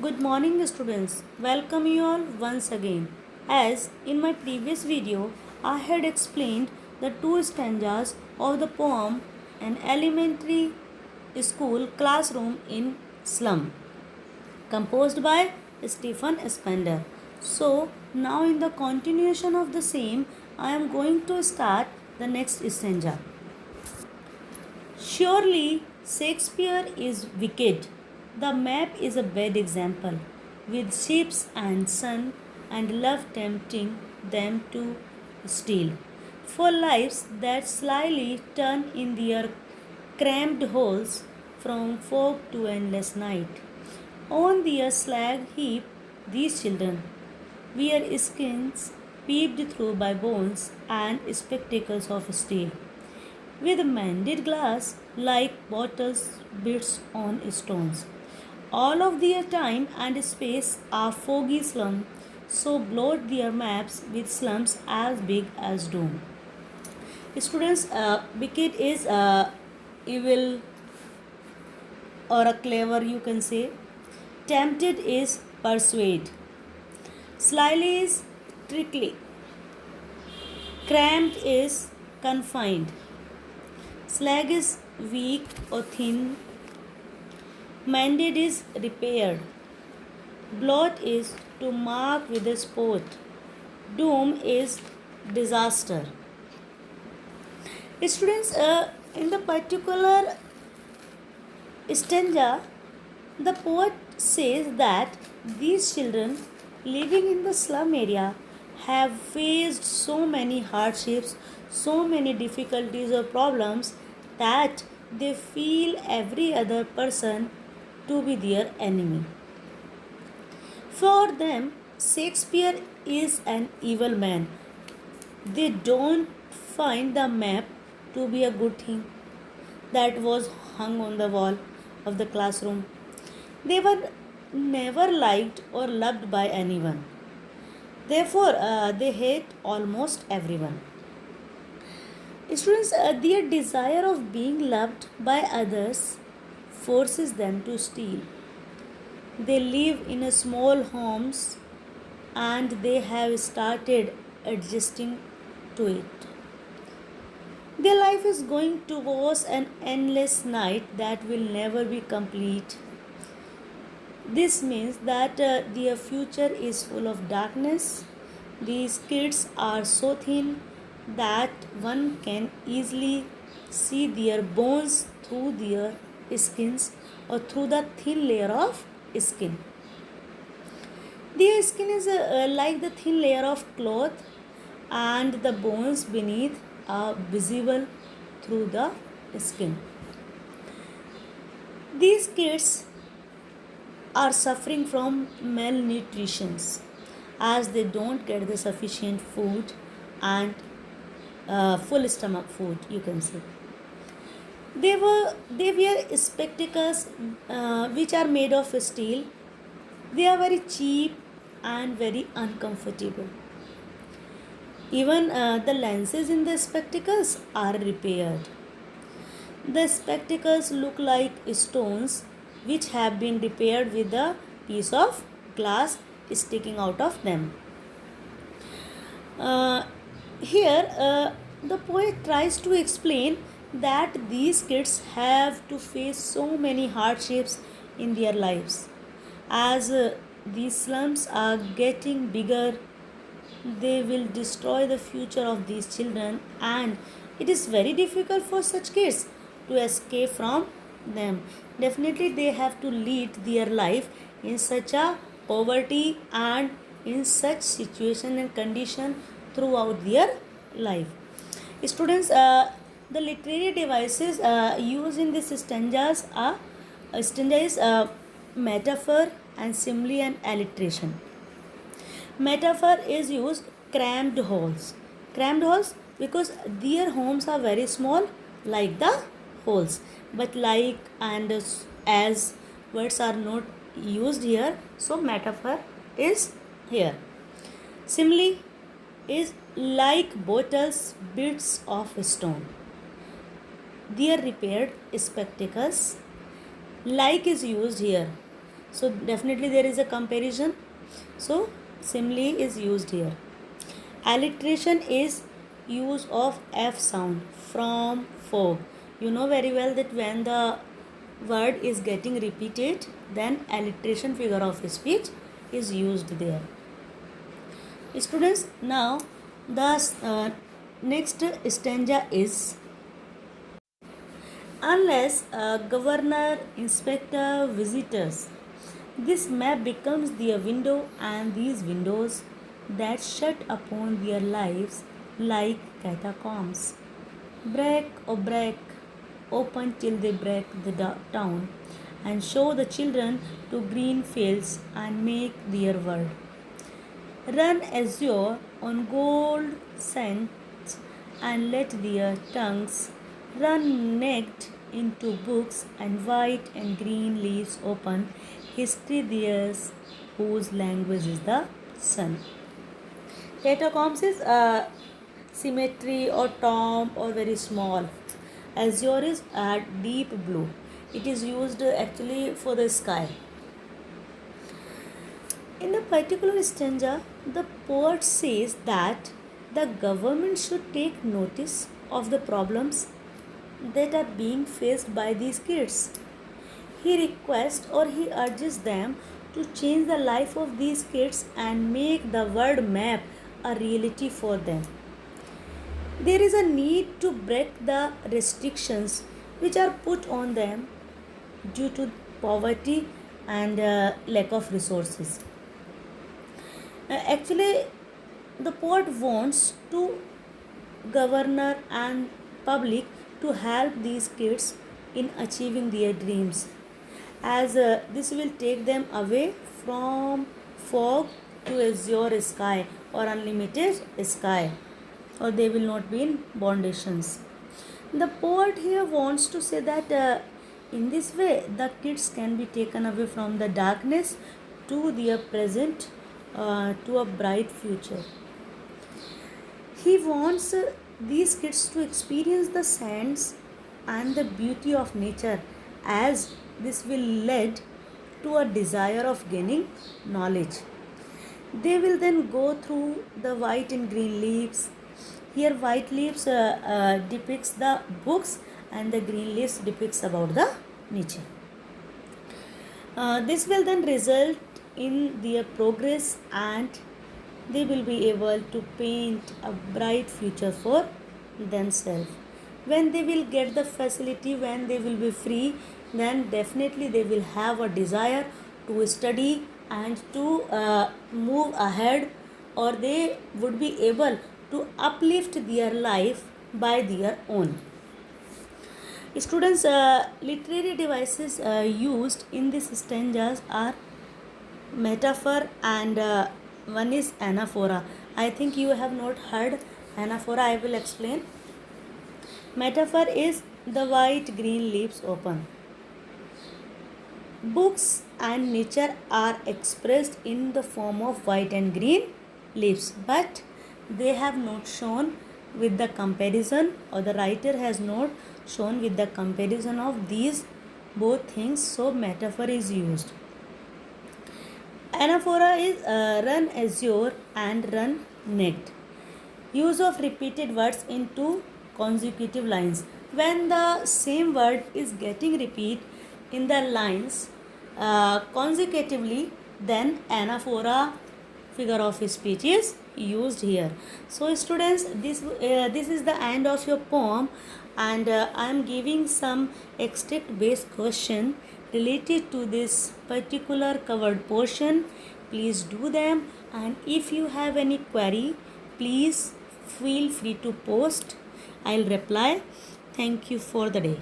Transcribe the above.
Good morning students, welcome you all once again. As in my previous video, I had explained the two stanzas of the poem An Elementary School Classroom in Slum, composed by Stephen Spender. So now in the continuation of the same, I am going to start the next stanza. Surely Shakespeare is wicked. The map is a bad example, with ships and sun and love tempting them to steal. For lives that slyly turn in their cramped holes from fog to endless night. On their slag heap, these children wear skins peeped through by bones and spectacles of steel with mended glass like bottles bits on stones. All of their time and space are foggy slum, so blot their maps with slums as big as dome. Students, wicked is evil or a clever, you can say. Tempted is persuade. Slyly is trickly. Cramped is confined. Slag is weak or thin. Mended is repaired. Blot is to mark with a spot. Doom is disaster. Students, in the particular stanza, the poet says that these children living in the slum area have faced so many hardships, so many difficulties or problems that they feel every other person to be their enemy. For them, Shakespeare is an evil man. They don't find the map to be a good thing that was hung on the wall of the classroom. They were never liked or loved by anyone. Therefore, they hate almost everyone. Students, their desire of being loved by others forces them to steal. They live in a small homes and they have started adjusting to it. Their life is going towards an endless night that will never be complete. This means that their future is full of darkness. These kids are so thin that one can easily see their bones through their skins or through the thin layer of skin. Their skin is like the thin layer of cloth, and the bones beneath are visible through the skin. These kids are suffering from malnutrition as they don't get the sufficient food and full stomach food, you can say. They wear spectacles which are made of steel. They are very cheap and very uncomfortable. Even the lenses in the spectacles are repaired. The spectacles look like stones which have been repaired with a piece of glass sticking out of them. Here, the poet tries to explain that these kids have to face so many hardships in their lives. As these slums are getting bigger, they will destroy the future of these children, and it is very difficult for such kids to escape from them. Definitely, they have to lead their life in such a poverty and in such situation and condition throughout their life. Students, the literary devices used in these stanza is metaphor and simile and alliteration. Metaphor is used cramped holes. Cramped holes because their homes are very small, like the holes. But like and as words are not used here, so metaphor is here. Simile is like bottles, bits of stone. Their repaired spectacles. Like is used here. So definitely there is a comparison. So simile is used here. Alliteration is use of F sound from, for. You know very well that when the word is getting repeated, then alliteration figure of speech is used there. Students, now the next stanza is: unless a governor, inspector, visitors, this map becomes their window, and these windows that shut upon their lives like catacombs. Break, oh break, open till they break the town, and show the children to green fields and make their world. Run azure on gold scents, and let their tongues run naked into books, and white and green leaves open history theirs, whose language is the sun. Catacombs is symmetry or tomb or very small. Azure is deep blue. It is used actually for the sky. In the particular stanza, the poet says that the government should take notice of the problems that are being faced by these kids. He requests or he urges them to change the life of these kids and make the world map a reality for them. There is a need to break the restrictions which are put on them due to poverty and lack of resources. Actually, the poet wants to governor and public to help these kids in achieving their dreams, as this will take them away from fog to azure sky or unlimited sky, or they will not be in bondations. The poet here wants to say that in this way the kids can be taken away from the darkness to their present, to a bright future. He wants these kids to experience the sense and the beauty of nature, as this will lead to a desire of gaining knowledge. They will then go through the white and green leaves. Here white leaves depicts the books, and the green leaves depicts about the nature. This will then result in their progress, and they will be able to paint a bright future for themselves. When they will get the facility, when they will be free, then definitely they will have a desire to study and to move ahead, or they would be able to uplift their life by their own. Students, literary devices used in these stanzas are metaphor and one is anaphora. I think you have not heard anaphora. I will explain. Metaphor is the white green leaves open. Books and nature are expressed in the form of white and green leaves, but they have not shown with the comparison, or the writer has not shown with the comparison of these both things, so metaphor is used. Anaphora is run azure and run naked. Use of repeated words into consecutive lines. When the same word is getting repeat in the lines consecutively, then anaphora figure of speech is used here. So students, this is the end of your poem, and I am giving some extract based question related to this particular covered portion. Please do them, and if you have any query, please feel free to post. I'll reply. Thank you for the day.